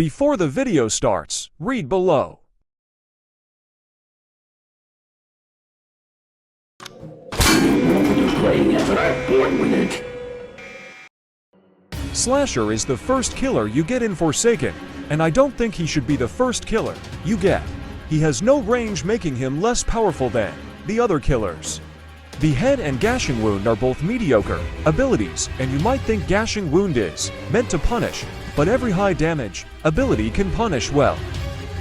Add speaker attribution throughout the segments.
Speaker 1: Before the video starts, read below.
Speaker 2: Playing it, but I'm bored with it.
Speaker 1: Slasher is the first killer you get in Forsaken, and I don't think he should be the first killer you get. He has no range, making him less powerful than the other killers. Behead and Gashing Wound are both mediocre abilities, and you might think Gashing Wound is meant to punish, but every high damage ability can punish well.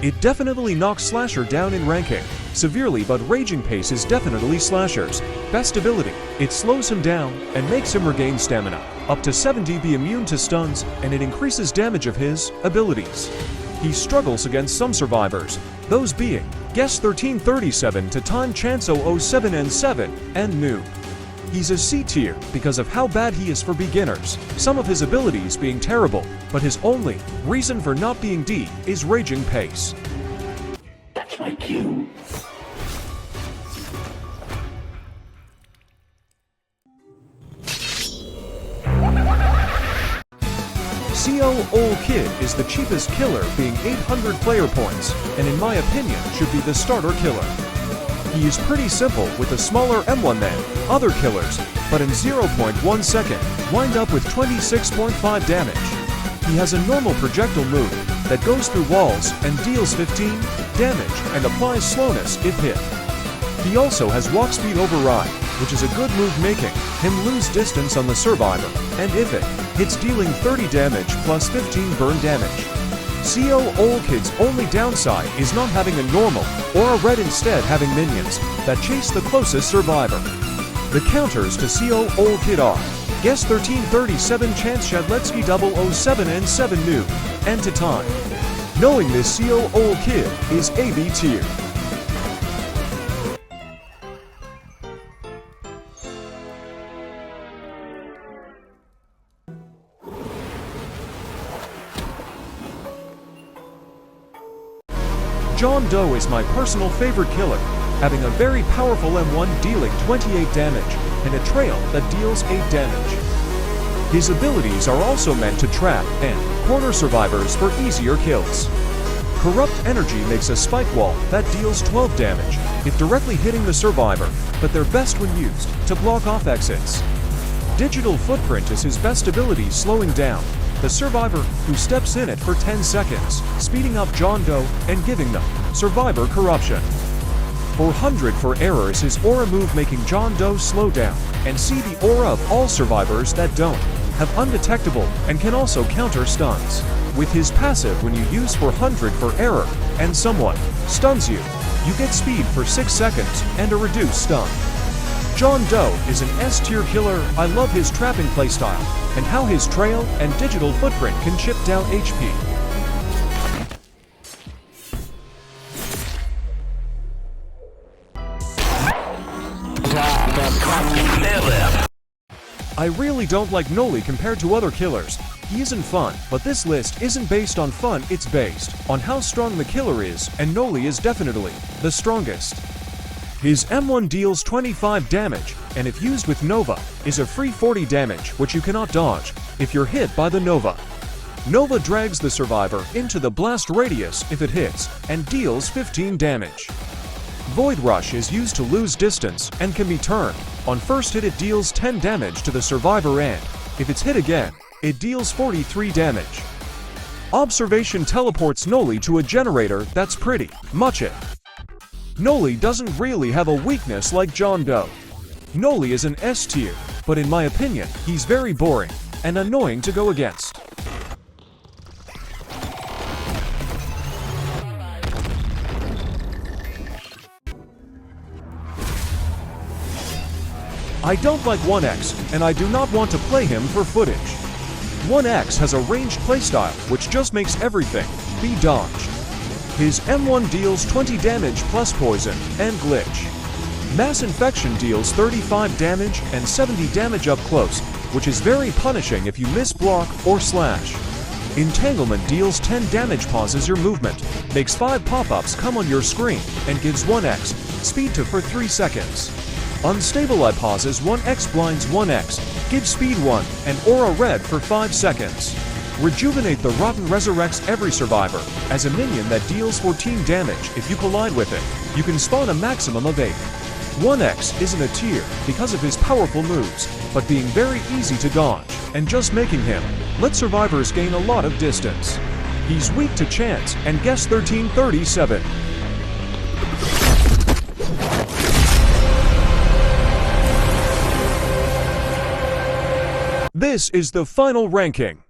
Speaker 1: It definitely knocks Slasher down in ranking severely, but Raging Pace is definitely Slasher's best ability. It slows him down and makes him regain stamina up to 70, be immune to stuns, and it increases damage of his abilities. He struggles against some survivors, those being Guess 1337 to Time Chance 007 and 7 and Noob. He's a C tier because of how bad he is for beginners, some of his abilities being terrible, but his only reason for not being D is Raging Pace.
Speaker 2: That's my cue.
Speaker 1: CO Ol Kid is the cheapest killer, being 800 player points, and in my opinion should be the starter killer. He is pretty simple with a smaller M1 than other killers, but in 0.1 second, wind up with 26.5 damage. He has a normal projectile move that goes through walls and deals 15 damage and applies slowness if hit. He also has walk speed override, which is a good move, making him lose distance on the survivor, and if it hits, dealing 30 damage plus 15 burn damage. CO Ol Kid's only downside is not having a normal or a red, instead having minions that chase the closest survivor. The counters to CO Ol Kid are Guess 1337, Chance Shadletsky 007 and 7 Noob, and to Time. Knowing this, CO Ol Kid is AB tier. John Doe is my personal favorite killer, having a very powerful M1 dealing 28 damage, and a trail that deals 8 damage. His abilities are also meant to trap and corner survivors for easier kills. Corrupt Energy makes a spike wall that deals 12 damage if directly hitting the survivor, but they're best when used to block off exits. Digital Footprint is his best ability, slowing down the survivor who steps in it for 10 seconds, speeding up John Doe and giving them survivor corruption. 400 for Error is his aura move, making John Doe slow down and see the aura of all survivors that don't have undetectable, and can also counter stuns. With his passive, when you use 400 for Error and someone stuns you, you get speed for 6 seconds and a reduced stun. John Doe is an S tier killer. I love his trapping playstyle and how his trail and digital footprint can chip down HP. I really don't like Noli compared to other killers. He isn't fun, but this list isn't based on fun, it's based on how strong the killer is, and Noli is definitely the strongest. His M1 deals 25 damage, and if used with Nova, is a free 40 damage, which you cannot dodge if you're hit by the Nova. Nova drags the survivor into the blast radius if it hits, and deals 15 damage. Void Rush is used to lose distance and can be turned. On first hit, it deals 10 damage to the survivor, and if it's hit again, it deals 43 damage. Observation teleports Noli to a generator, that's pretty much it. Noli doesn't really have a weakness like John Doe. Noli is an S tier, but in my opinion, he's very boring and annoying to go against. I don't like 1X, and I do not want to play him for footage. 1X has a ranged playstyle which just makes everything be dodged. His M1 deals 20 damage plus poison and glitch. Mass Infection deals 35 damage and 70 damage up close, which is very punishing if you miss block or slash. Entanglement deals 10 damage, pauses your movement, makes 5 pop-ups come on your screen, and gives 1X speed to for 3 seconds. Unstable Eye pauses 1X, blinds 1X, gives speed 1 and aura red for 5 seconds. Rejuvenate the Rotten resurrects every survivor as a minion that deals 14 damage if you collide with it. You can spawn a maximum of 8. 1X isn't a tier because of his powerful moves, but being very easy to dodge, and just making him let survivors gain a lot of distance. He's weak to chance and guess 1337. This is the final ranking.